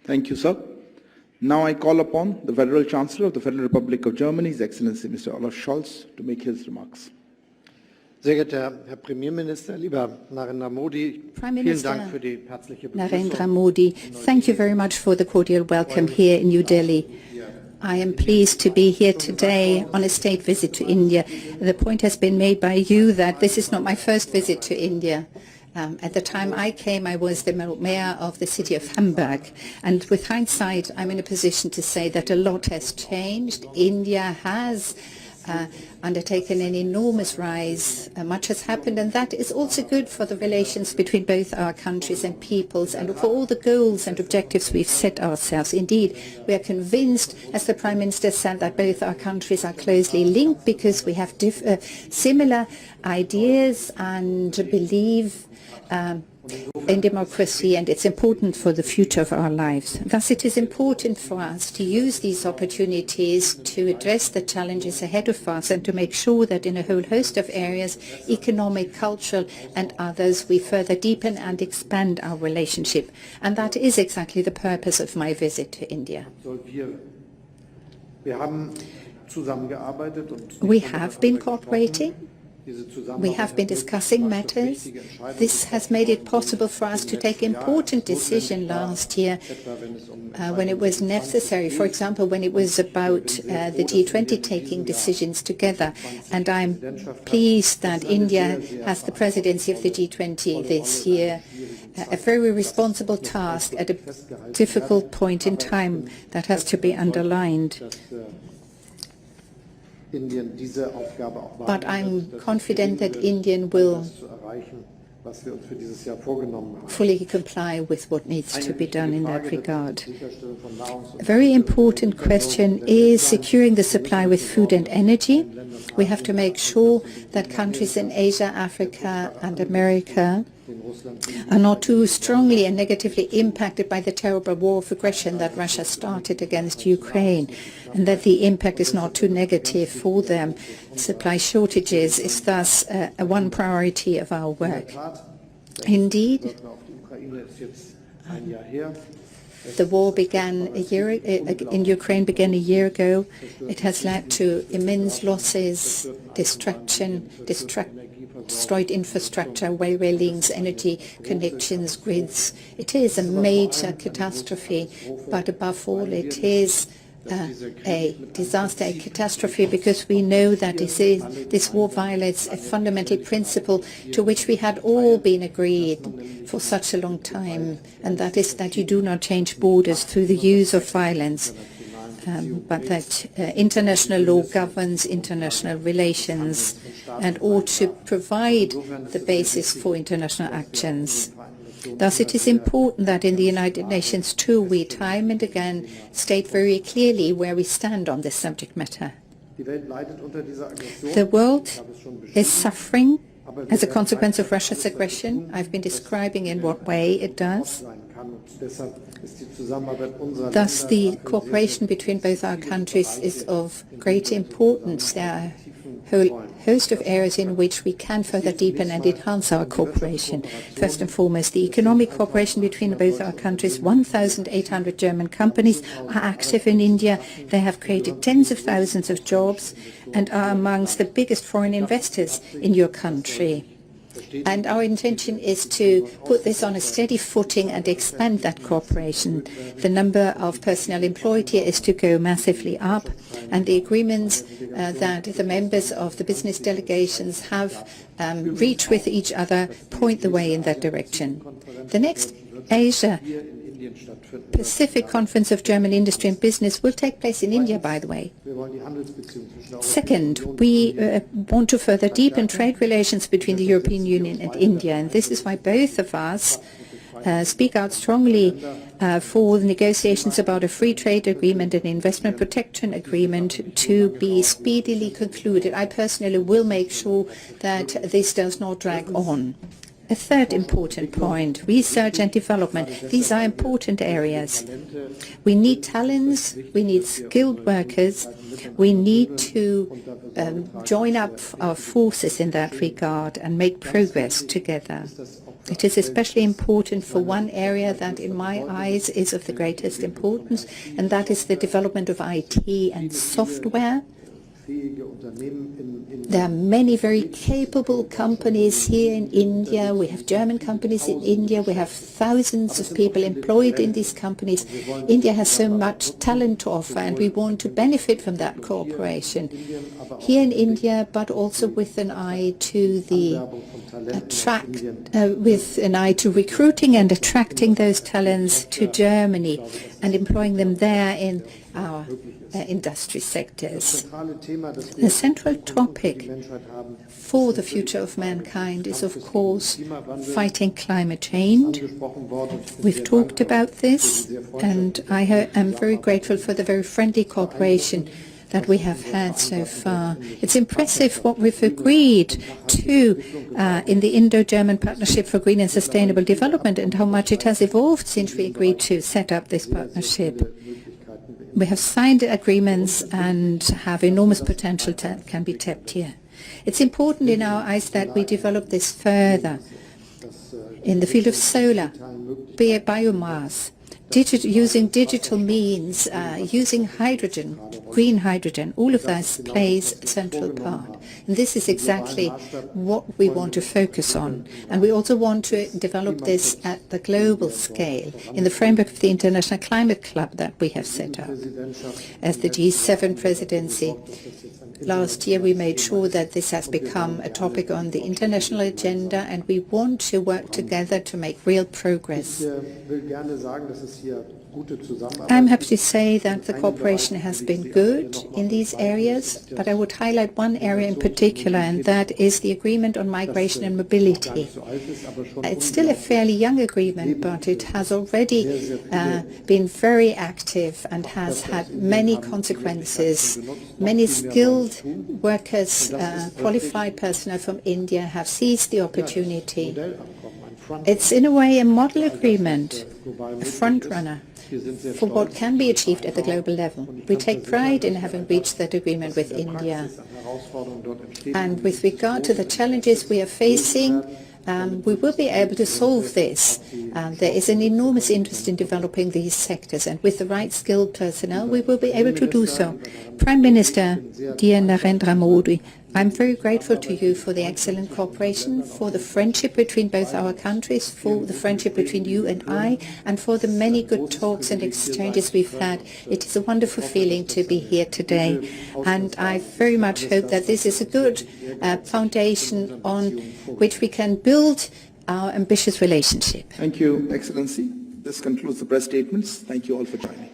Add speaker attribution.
Speaker 1: Thank you, sir. Now I call upon the Federal Chancellor of the Federal Republic of Germany, His Excellency Mr. Olaf Scholz, to make his remarks.
Speaker 2: Sehr geehrter Herr Premierminister, lieber Narendra Modi, vielen Dank für die herzliche Begrüßung.
Speaker 3: Narendra Modi, thank you very much for the cordial welcome here in New Delhi. I am pleased to be here today on a state visit to India. The point has been made by you that this is not my first visit to India. At the time I came, I was the mayor of the city of Hamburg. And with hindsight, I'm in a position to say that a lot has changed. India has undertaken an enormous rise. Much has happened, and that is also good for the relations between both our countries and peoples and for all the goals and objectives we've set ourselves. Indeed, we are convinced, as the Prime Minister said, that both our countries are closely linked because we have similar ideas and believe in democracy, and it's important for the future of our lives. Thus, it is important for us to use these opportunities to address the challenges ahead of us and to make sure that in a whole host of areas, economic, cultural and others, we further deepen and expand our relationship. And that is exactly the purpose of my visit to India. We have been cooperating. We have been discussing matters. This has made it possible for us to take important decisions last year when it was necessary. For example, when it was about the G20 taking decisions together. And I'm pleased that India has the presidency of the G20 this year. A very responsible task at a difficult point in time that has to be underlined. But I'm confident that India will fully comply with what needs to be done in that regard. A very important question is securing the supply with food and energy. We have to make sure that countries in Asia, Africa and America are not too strongly and negatively impacted by the terrible war of aggression that Russia started against Ukraine, and that the impact is not too negative for them. Supply shortages is thus one priority of our work. Indeed, the war began in Ukraine began a year ago. It has led to immense losses, destruction, destroyed infrastructure, railway links, energy connections, grids. It is a major catastrophe, but above all it is a disaster, a catastrophe, because we know that this war violates a fundamental principle to which we had all been agreed for such a long time, and that is that you do not change borders through the use of violence. But that international law governs international relations and ought to provide the basis for international actions. Thus, it is important that in the United Nations too we time and again state very clearly where we stand on this subject matter. The world is suffering as a consequence of Russia's aggression. I've been describing in what way it does. Thus, the cooperation between both our countries is of great importance. There are a whole host of areas in which we can further deepen and enhance our cooperation. First and foremost, the economic cooperation between both our countries. 1,800 German companies are active in India. They have created tens of thousands of jobs and are amongst the biggest foreign investors in your country. And our intention is to put this on a steady footing and expand that cooperation. The number of personnel employed here is to go massively up, and the agreements that the members of the business delegations have reached with each other point the way in that direction. The next Asia Pacific Conference of German Industry and Business will take place in India, by the way. Second, we want to further deepen trade relations between the European Union and India, and this is why both of us speak out strongly for the negotiations about a free trade agreement and investment protection agreement to be speedily concluded. I personally will make sure that this does not drag on. A third important point, research and development. These are important areas. We need talents, we need skilled workers, we need to join up our forces in that regard and make progress together. It is especially important for one area that in my eyes is of the greatest importance, and that is the development of IT and software. There are many very capable companies here in India. We have German companies in India. We have thousands of people employed in these companies. India has so much talent to offer, and we want to benefit from that cooperation here in India, but also with an eye to the with an eye to recruiting and attracting those talents to Germany and employing them there in our industry sectors. The central topic for the future of mankind is, of course, fighting climate change. We've talked about this, and I am very grateful for the very friendly cooperation that we have had so far. It's impressive what we've agreed to in the Indo-German Partnership for Green and Sustainable Development, and how much it has evolved since we agreed to set up this partnership. We have signed agreements and have enormous potential that can be tapped here. It's important in our eyes that we develop this further in the field of solar, biomass, using digital means, using hydrogen, green hydrogen. All of this plays a central part. And this is exactly what we want to focus on. And we also want to develop this at the global scale in the framework of the International Climate Club that we have set up. As the G7 presidency, last year we made sure that this has become a topic on the international agenda, and we want to work together to make real progress. I'm happy to say that the cooperation has been good in these areas, but I would highlight one area in particular, and that is the agreement on migration and mobility. It's still a fairly young agreement, but it has already been very active and has had many consequences. Many skilled workers, qualified personnel from India have seized the opportunity. It's in a way a model agreement, a front runner for what can be achieved at the global level. We take pride in having reached that agreement with India. And with regard to the challenges we are facing, we will be able to solve this. There is an enormous interest in developing these sectors, and with the right skilled personnel, we will be able to do so. Prime Minister, dear Narendra Modi, I'm very grateful to you for the excellent cooperation, for the friendship between both our countries, for the friendship between you and I, and for the many good talks and exchanges we've had. It is a wonderful feeling to be here today, and I very much hope that this is a good foundation on which we can build our ambitious relationship.
Speaker 1: Thank you, Excellency. This concludes the press statements. Thank you all for joining.